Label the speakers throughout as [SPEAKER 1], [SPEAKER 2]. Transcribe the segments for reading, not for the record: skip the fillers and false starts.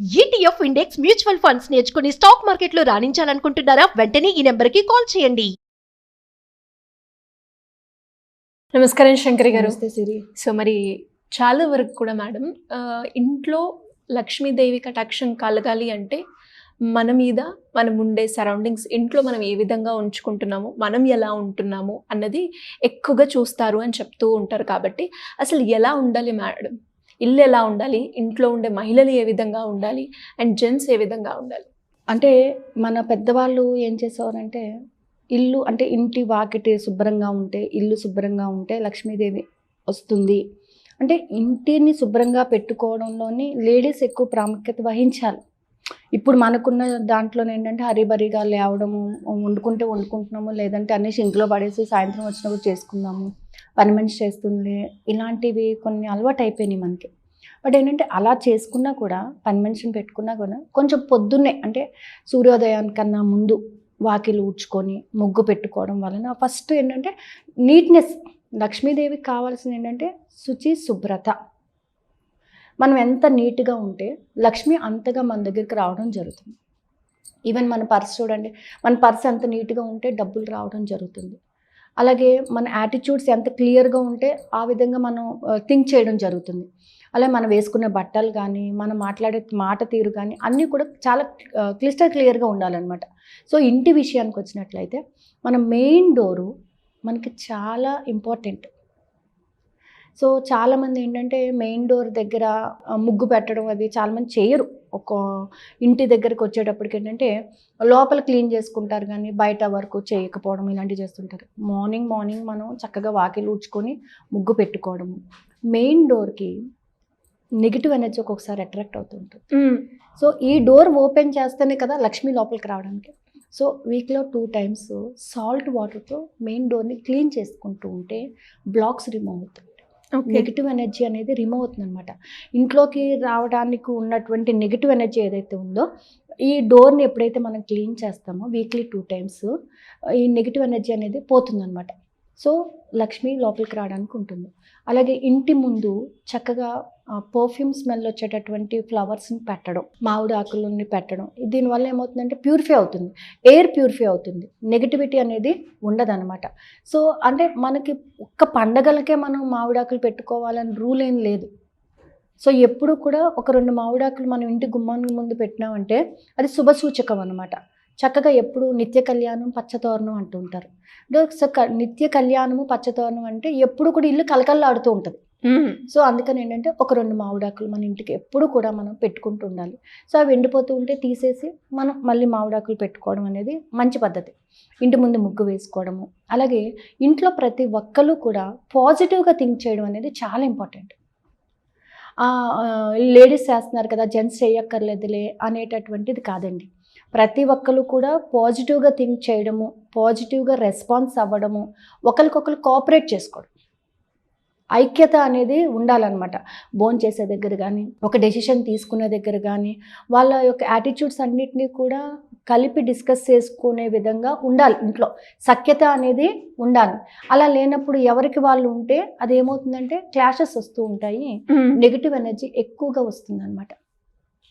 [SPEAKER 1] ETF index mutual funds నేర్చుకుని stock మార్కెట్లో రాణించాలనుకుంటున్నారా? వెంటనే ఈ నెంబర్కి కాల్ చేయండి.
[SPEAKER 2] నమస్కారం శంకరి గారు.
[SPEAKER 3] నమస్తే సిరి.
[SPEAKER 2] సో మరి చాలా వరకు కూడా మేడం ఇంట్లో లక్ష్మీదేవి కటాక్షం కలగాలి అంటే మన మీద మనం ఉండే సరౌండింగ్స్, ఇంట్లో మనం ఏ విధంగా ఉంచుకుంటున్నాము, మనం ఎలా ఉంటున్నాము అన్నది ఎక్కువగా చూస్తారు అని చెప్తూ ఉంటారు. కాబట్టి అసలు ఎలా ఉండాలి మేడం? ఇల్లు ఎలా ఉండాలి, ఇంట్లో ఉండే మహిళలు ఏ విధంగా ఉండాలి, అండ్ జెంట్స్ ఏ విధంగా ఉండాలి?
[SPEAKER 3] అంటే మన పెద్దవాళ్ళు ఏం చేసేవారంటే ఇల్లు అంటే ఇంటి వాకిటి శుభ్రంగా ఉంటే, ఇల్లు శుభ్రంగా ఉంటే లక్ష్మీదేవి వస్తుంది అంటే ఇంటిని శుభ్రంగా పెట్టుకోవడంలోని లేడీస్ ఎక్కువ ప్రాముఖ్యత వహించాలి. ఇప్పుడు మనకున్న దాంట్లో ఏంటంటే హరిబరిగా లేవడము, వండుకుంటున్నాము, లేదంటే అన్ని సింక్లో పడేసి సాయంత్రం వచ్చినప్పుడు చేసుకుందాము, పని మనిషి చేస్తుంది, ఇలాంటివి కొన్ని అలవాటు అయిపోయినాయి మనకి. బట్ ఏంటంటే అలా చేసుకున్నా కూడా, పని మనిషిని పెట్టుకున్నా కూడా కొంచెం పొద్దున్నే అంటే సూర్యోదయానికన్నా ముందు వాకిలు ఊడ్చుకొని ముగ్గు పెట్టుకోవడం వలన ఫస్ట్ ఏంటంటే నీట్నెస్. లక్ష్మీదేవికి కావాల్సింది ఏంటంటే శుచి, శుభ్రత. మనం ఎంత నీట్గా ఉంటే లక్ష్మి అంతగా మన దగ్గరికి రావడం జరుగుతుంది. ఈవెన్ మన పర్స్ చూడండి, మన పర్స్ ఎంత నీట్గా ఉంటే డబ్బులు రావడం జరుగుతుంది. అలాగే మన యాటిట్యూడ్స్ ఎంత క్లియర్గా ఉంటే ఆ విధంగా మనం థింక్ చేయడం జరుగుతుంది. అలాగే మనం వేసుకునే బట్టలు కానీ, మనం మాట్లాడే మాట తీరు కానీ అన్నీ కూడా చాలా క్లియర్గా ఉండాలన్నమాట. సో ఇంటి విషయానికి వచ్చినట్లయితే మన మెయిన్ డోరు మనకి చాలా ఇంపార్టెంట్. సో చాలామంది ఏంటంటే మెయిన్ డోర్ దగ్గర ముగ్గు పెట్టడం అది చాలామంది చేయరు. ఒక ఇంటి దగ్గరికి వచ్చేటప్పటికి ఏంటంటే లోపల క్లీన్ చేసుకుంటారు కానీ బయట వరకు చేయకపోవడం ఇలాంటివి చేస్తుంటారు. మార్నింగ్ మనం చక్కగా వాకిలు ఊడ్చుకొని ముగ్గు పెట్టుకోవడము. మెయిన్ డోర్కి నెగిటివ్ ఎనర్జీ ఒక్కొక్కసారి అట్రాక్ట్ అవుతుంటుంది. సో ఈ డోర్ ఓపెన్ చేస్తేనే కదా లక్ష్మి లోపలికి రావడానికి. సో వీక్లో 2 times సాల్ట్ వాటర్తో మెయిన్ డోర్ని క్లీన్ చేసుకుంటూ ఉంటే బ్లాక్స్ రిమూవ్ అవుతుంది. నెగిటివ్ ఎనర్జీ అనేది రిమూవ్ అవుతుంది అనమాట. ఇంట్లోకి రావడానికి ఉన్నటువంటి నెగిటివ్ ఎనర్జీ ఏదైతే ఉందో ఈ డోర్ని ఎప్పుడైతే మనం క్లీన్ చేస్తామో వీక్లీ 2 times ఈ నెగిటివ్ ఎనర్జీ అనేది పోతుందన్నమాట. సో లక్ష్మి లోపలికి రావడానికి ఉంటుంది. అలాగే ఇంటి ముందు చక్కగా పర్ఫ్యూమ్ స్మెల్ వచ్చేటటువంటి ఫ్లవర్స్ని పెట్టడం, మామిడి ఆకులని పెట్టడం. దీనివల్ల ఏమవుతుందంటే ప్యూరిఫై అవుతుంది, ఎయిర్ ప్యూరిఫై అవుతుంది, నెగిటివిటీ అనేది ఉండదన్నమాట. సో అంటే మనకి ఒక్క పండగలకే మనం మామిడాకులు పెట్టుకోవాలని రూల్ ఏం లేదు. సో ఎప్పుడు కూడా ఒక 2 మామిడాకులు మనం ఇంటి గుమ్మానికి ముందు పెట్టినామంటే అది శుభసూచకం అనమాట. చక్కగా ఎప్పుడు నిత్య కళ్యాణం పచ్చతోరణం అంటూ ఉంటారు. నిత్య కళ్యాణము పచ్చతోరణం అంటే ఎప్పుడు కూడా ఇల్లు కలకల్లాడుతూ ఉంటుంది. సో అందుకని ఏంటంటే ఒక 2 మామిడాకులు మన ఇంటికి ఎప్పుడు కూడా మనం పెట్టుకుంటూ ఉండాలి. సో అవి ఎండిపోతూ ఉంటే తీసేసి మనం మళ్ళీ మామిడాకులు పెట్టుకోవడం అనేది మంచి పద్ధతి. ఇంటి ముందు ముగ్గు వేసుకోవడము. అలాగే ఇంట్లో ప్రతి ఒక్కరు కూడా పాజిటివ్గా థింక్ చేయడం అనేది చాలా ఇంపార్టెంట్. లేడీస్ చేస్తున్నారు కదా, జెంట్స్ చేయక్కర్లేదులే అనేటటువంటిది కాదండి. ప్రతి ఒక్కరు కూడా పాజిటివ్గా థింక్ చేయడము, పాజిటివ్గా రెస్పాన్స్ అవ్వడము, ఒకరికొకరు కోఆపరేట్ చేసుకోవడం, ఐక్యత అనేది ఉండాలన్నమాట. భోంచేసే దగ్గర కానీ, ఒక డెసిషన్ తీసుకునే దగ్గర కానీ వాళ్ళ యొక్క యాటిట్యూడ్స్ అన్నిటినీ కూడా కలిపి డిస్కస్ చేసుకునే విధంగా ఉండాలి. ఇంట్లో సఖ్యత అనేది ఉండాలి. అలా లేనప్పుడు ఎవరికి వాళ్ళు ఉంటే అది ఏమవుతుందంటే క్లాషెస్ వస్తూ ఉంటాయి, నెగిటివ్ ఎనర్జీ ఎక్కువగా వస్తుంది అనమాట.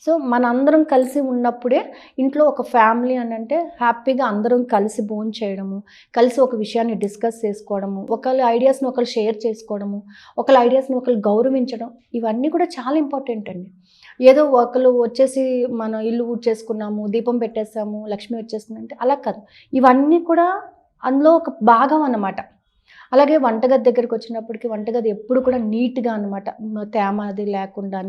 [SPEAKER 3] సో మనందరం కలిసి ఉన్నప్పుడే ఇంట్లో ఒక ఫ్యామిలీ అని అంటే హ్యాపీగా అందరం కలిసి భోజనం చేయడము, కలిసి ఒక విషయాన్ని డిస్కస్ చేసుకోవడము, ఒకళ్ళ ఐడియాస్ని ఒకళ్ళు షేర్ చేసుకోవడము, ఒకళ్ళ ఐడియాస్ని ఒకళ్ళు గౌరవించడం, ఇవన్నీ కూడా చాలా ఇంపార్టెంట్ అండి. ఏదో ఒకళ్ళు వచ్చేసి మనం ఇల్లు ఊడ్చేసుకున్నాము, దీపం పెట్టేసాము, లక్ష్మి వచ్చేస్తుందంటే అలా కాదు. ఇవన్నీ కూడా అందులో ఒక భాగం అన్నమాట. అలాగే వంటగది దగ్గరికి వచ్చినప్పటికీ వంటగది ఎప్పుడు కూడా నీట్గా అనమాట, తేమ అది లేకుండా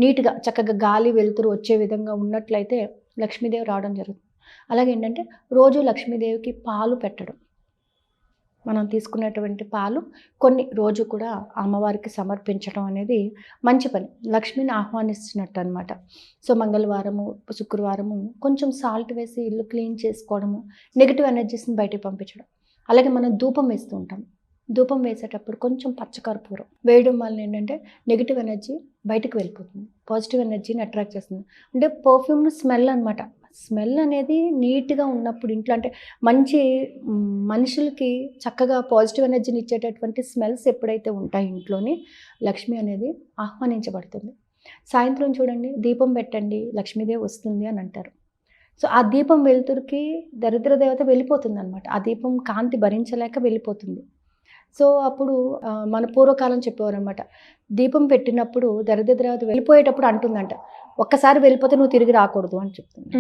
[SPEAKER 3] నీట్గా చక్కగా గాలి వెలుతురు వచ్చే విధంగా ఉన్నట్లయితే లక్ష్మీదేవి రావడం జరుగుతుంది. అలాగే ఏంటంటే రోజు లక్ష్మీదేవికి పాలు పెట్టడం, మనం తీసుకున్నటువంటి పాలు కొన్ని రోజు కూడా అమ్మవారికి సమర్పించడం అనేది మంచి పని, లక్ష్మిని ఆహ్వానిస్తున్నట్టు అనమాట. సో మంగళవారము, శుక్రవారము కొంచెం సాల్ట్ వేసి ఇల్లు క్లీన్ చేసుకోవడము, నెగిటివ్ ఎనర్జీస్ని బయటకు పంపించడం. అలాగే మనం ధూపం వేస్తూ ఉంటాం. ధూపం వేసేటప్పుడు కొంచెం పచ్చకర్పూరం వేయడం వల్ల ఏంటంటే నెగిటివ్ ఎనర్జీ బయటకు వెళ్ళిపోతుంది, పాజిటివ్ ఎనర్జీని అట్రాక్ట్ చేస్తుంది. అంటే పర్ఫ్యూమ్ స్మెల్ అనమాట. స్మెల్ అనేది నీట్గా ఉన్నప్పుడు ఇంట్లో అంటే మంచి మనుషులకి చక్కగా పాజిటివ్ ఎనర్జీని ఇచ్చేటటువంటి స్మెల్స్ ఎప్పుడైతే ఉంటాయి ఇంట్లోని లక్ష్మి అనేది ఆహ్వానించబడుతుంది. సాయంత్రం చూడండి దీపం పెట్టండి లక్ష్మీదేవి వస్తుంది అని అంటారు. సో ఆ దీపం వెలుతురికి దరిద్ర దేవత వెళ్ళిపోతుంది అనమాట. ఆ దీపం కాంతి భరించలేక వెళ్ళిపోతుంది. సో అప్పుడు మన పూర్వకాలం చెప్పేవారు అనమాట, దీపం పెట్టినప్పుడు దరిద్ర దేవత వెళ్ళిపోయేటప్పుడు అంటుందంట, ఒక్కసారి వెళ్ళిపోతే నువ్వు తిరిగి రాకూడదు అని చెప్తుంది.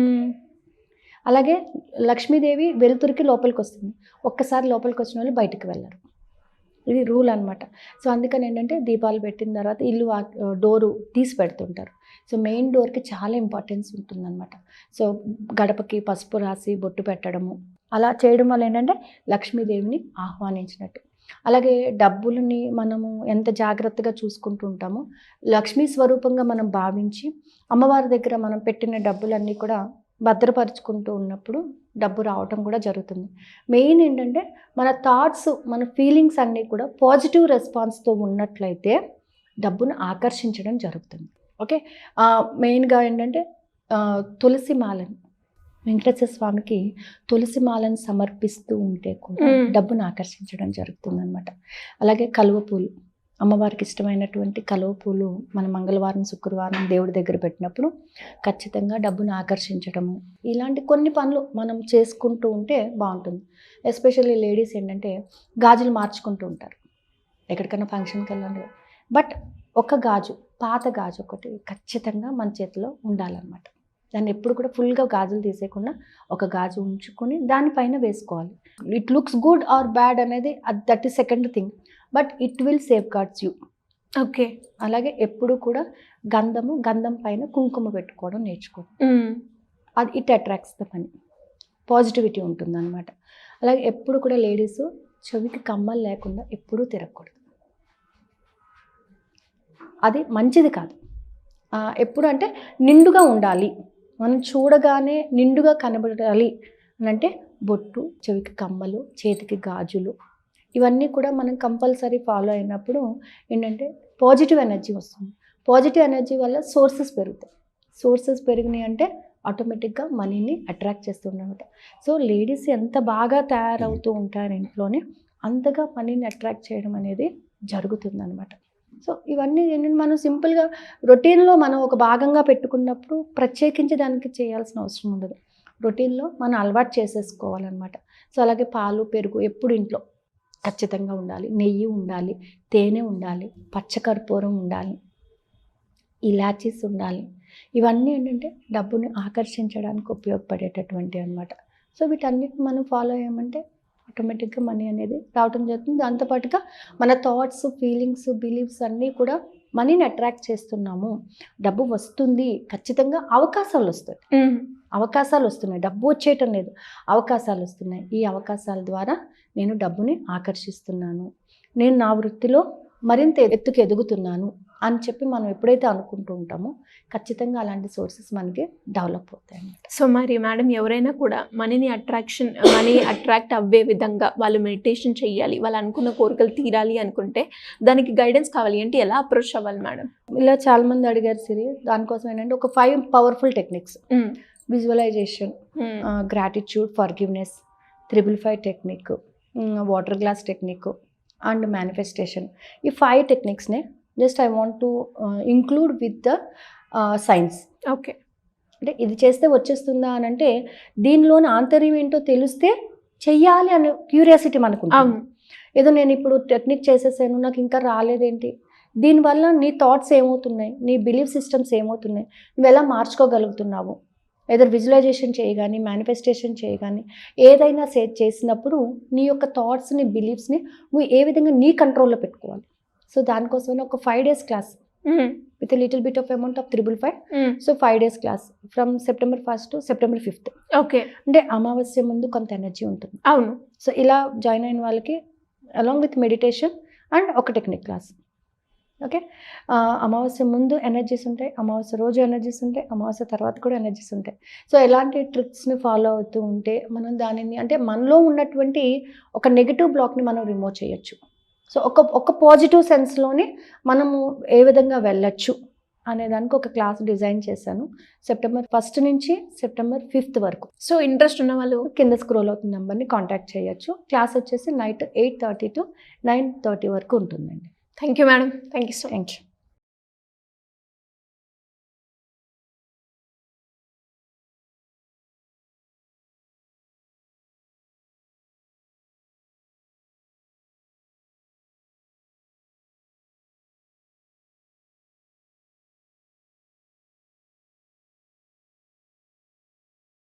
[SPEAKER 3] అలాగే లక్ష్మీదేవి వెలుతురికి లోపలికి వస్తుంది, ఒక్కసారి లోపలికి వచ్చిన వాళ్ళు బయటికి వెళ్ళరు. ఇది రూల్ అనమాట. సో అందుకని ఏంటంటే దీపాలు పెట్టిన తర్వాత ఇల్లు డోరు తీసి పెడుతుంటారు. సో మెయిన్ డోర్కి చాలా ఇంపార్టెన్స్ ఉంటుందన్నమాట. సో గడపకి పసుపు రాసి బొట్టు పెట్టడము అలా చేయడం వల్ల ఏంటంటే లక్ష్మీదేవిని ఆహ్వానించినట్టు. అలాగే డబ్బులని మనము ఎంత జాగ్రత్తగా చూసుకుంటూ ఉంటామో లక్ష్మీ స్వరూపంగా మనం భావించి అమ్మవారి దగ్గర మనం పెట్టిన డబ్బులన్నీ కూడా భద్రపరుచుకుంటూ ఉన్నప్పుడు డబ్బు రావటం కూడా జరుగుతుంది. మెయిన్ ఏంటంటే మన థాట్స్ మన ఫీలింగ్స్ అన్నీ కూడా పాజిటివ్ రెస్పాన్స్తో ఉన్నట్లయితే డబ్బును ఆకర్షించడం జరుగుతుంది. ఓకే, మెయిన్గా ఏంటంటే తులసి మాలను వెంకటేశ్వర స్వామికి తులసి మాలను సమర్పిస్తూ ఉంటే కూడా డబ్బును ఆకర్షించడం జరుగుతుంది అనమాట. అలాగే కలువ పూలు, అమ్మవారికి ఇష్టమైనటువంటి కలువ పూలు మన మంగళవారం శుక్రవారం దేవుడి దగ్గర పెట్టినప్పుడు ఖచ్చితంగా డబ్బును ఆకర్షించడము, ఇలాంటి కొన్ని పనులు మనం చేసుకుంటూ ఉంటే బాగుంటుంది. ఎస్పెషల్లీ లేడీస్ ఏంటంటే గాజులు మార్చుకుంటూ ఉంటారు ఎక్కడికైనా ఫంక్షన్కి వెళ్ళండి, బట్ ఒక గాజు పాత గాజు ఒకటి ఖచ్చితంగా మన చేతిలో ఉండాలన్నమాట. దాన్ని ఎప్పుడు కూడా ఫుల్గా గాజులు తీసేయకుండా ఒక గాజు ఉంచుకొని దానిపైన వేసుకోవాలి. It looks good or bad అనేది that is second thing, but it will safeguards you.
[SPEAKER 2] Okay,
[SPEAKER 3] అలాగే ఎప్పుడు కూడా గంధం పైన కుంకుమ పెట్టుకోవడం నేర్చుకోండి. అది it attracts the money, positivity ఉంటుంది అనమాట. అలాగే ఎప్పుడు కూడా లేడీస్ చెవికి కమ్మలు లేకుండా ఎప్పుడూ తిరగకూడదు, అది మంచిది కాదు. ఎప్పుడు అంటే నిండుగా ఉండాలి, మనం చూడగానే నిండుగా కనబడాలి అని అంటే బొట్టు, చెవికి కమ్మలు, చేతికి గాజులు, ఇవన్నీ కూడా మనం కంపల్సరీ ఫాలో అయినప్పుడు ఏంటంటే పాజిటివ్ ఎనర్జీ వస్తుంది. పాజిటివ్ ఎనర్జీ వల్ల సోర్సెస్ పెరుగుతాయి. సోర్సెస్ పెరిగినాయి అంటే ఆటోమేటిక్గా మనీని అట్రాక్ట్ చేస్తుందన్నమాట. సో లేడీస్ ఎంత బాగా తయారవుతూ ఉంటారు ఇంట్లోనే అంతగా మనీని అట్రాక్ట్ చేయడం అనేది జరుగుతుందన్నమాట. సో ఇవన్నీ ఏంటంటే మనం సింపుల్గా రొటీన్లో మనం ఒక భాగంగా పెట్టుకున్నప్పుడు ప్రత్యేకించి దానికి చేయాల్సిన అవసరం ఉండదు. రొటీన్లో మనం అలవాటు చేసేసుకోవాలన్నమాట. సో అలాగే పాలు పెరుగు ఎప్పుడు ఇంట్లో ఖచ్చితంగా ఉండాలి, నెయ్యి ఉండాలి, తేనె ఉండాలి, పచ్చకర్పూరం ఉండాలి, ఇలాచీస్ ఉండాలి. ఇవన్నీ ఏంటంటే డబ్బుని ఆకర్షించడానికి ఉపయోగపడేటటువంటి అన్నమాట. సో వీటన్నిటిని మనం ఫాలో అయ్యామంటే ఆటోమేటిక్గా మనీ అనేది రావడం జరుగుతుంది. దాంతోపాటుగా మన థాట్స్, ఫీలింగ్స్, బిలీఫ్స్ అన్నీ కూడా మనీని అట్రాక్ట్ చేస్తున్నాము, డబ్బు వస్తుంది, ఖచ్చితంగా అవకాశాలు వస్తాయి. అవకాశాలు వస్తున్నాయి, డబ్బు వచ్చేయటం లేదు, అవకాశాలు వస్తున్నాయి. ఈ అవకాశాల ద్వారా నేను డబ్బుని ఆకర్షిస్తున్నాను, నేను నా వృత్తిలో మరింత ఎత్తుకు ఎదుగుతున్నాను అని చెప్పి మనం ఎప్పుడైతే అనుకుంటూ ఉంటామో ఖచ్చితంగా అలాంటి సోర్సెస్ మనకి డెవలప్ అవుతాయి.
[SPEAKER 2] సో మరి మేడం, ఎవరైనా కూడా మనీ అట్రాక్ట్ అవ్వే విధంగా వాళ్ళు మెడిటేషన్ చేయాలి, వాళ్ళు అనుకున్న కోరికలు తీరాలి అనుకుంటే దానికి గైడెన్స్ కావాలి అంటే ఎలా అప్రోచ్ అవ్వాలి మేడం?
[SPEAKER 3] ఇలా చాలామంది అడిగారు సిరి. దానికోసం ఏంటంటే ఒక 5 powerful techniques: visualisation, gratitude, forgiveness, 355 technique, water glass technique and manifestation. ఈ 5 టెక్నిక్స్నే just I want to include with the science.
[SPEAKER 2] Okay,
[SPEAKER 3] అంటే ఇది చేస్తే వచ్చేస్తుందా అని అంటే దీనిలోని ఆంతర్యం ఏంటో తెలిస్తే చెయ్యాలి అనే క్యూరియాసిటీ మనకు. ఏదో నేను ఇప్పుడు టెక్నిక్ చేసేసాను నాకు ఇంకా రాలేదేంటి, దీనివల్ల నీ థాట్స్ ఏమవుతున్నాయి, నీ బిలీఫ్ సిస్టమ్స్ ఏమవుతున్నాయి, నువ్వు ఎలా మార్చుకోగలుగుతున్నావు. ఏదో విజువలైజేషన్ చేయగాని, మేనిఫెస్టేషన్ చేయగాని, ఏదైనా చేసినప్పుడు నీ యొక్క థాట్స్ని, బిలీఫ్స్ని నువ్వు ఏ విధంగా నీ కంట్రోల్లో పెట్టుకోవాలి. సో దానికోసమే ఒక 5 days class with little bit of amount of 355. So 5 days class from September 1st to September 5th.
[SPEAKER 2] Okay,
[SPEAKER 3] అంటే అమావాస్య ముందు కొంత ఎనర్జీ ఉంటుంది.
[SPEAKER 2] అవును.
[SPEAKER 3] సో ఇలా జాయిన్ అయిన వాళ్ళకి అలాంగ్ విత్ మెడిటేషన్ అండ్ ఒక టెక్నిక్ క్లాస్. ఓకే, అమావాస్య ముందు ఎనర్జీస్ ఉంటాయి, అమావాస్య రోజు ఎనర్జీస్ ఉంటాయి, అమావాస్య తర్వాత కూడా ఎనర్జీస్ ఉంటాయి. సో ఎలాంటి ట్రిక్స్ని ఫాలో అవుతూ ఉంటే మనం దానిని అంటే మనలో ఉన్నటువంటి ఒక నెగిటివ్ బ్లాక్ని మనం రిమూవ్ చేయొచ్చు. సో ఒక పాజిటివ్ సెన్స్లోనే మనము ఏ విధంగా వెళ్ళొచ్చు అనేదానికి ఒక క్లాస్ డిజైన్ చేశాను. September 1st నుంచి September 5th వరకు.
[SPEAKER 2] సో ఇంట్రెస్ట్ ఉన్న వాళ్ళు
[SPEAKER 3] కింద స్క్రోల్ అవుతున్న నెంబర్ని కాంటాక్ట్ చేయొచ్చు. క్లాస్ వచ్చేసి నైట్ 8:30 to 9:30 వరకు ఉంటుందండి.
[SPEAKER 2] Thank you madam, thank you so much.
[SPEAKER 3] Thank you.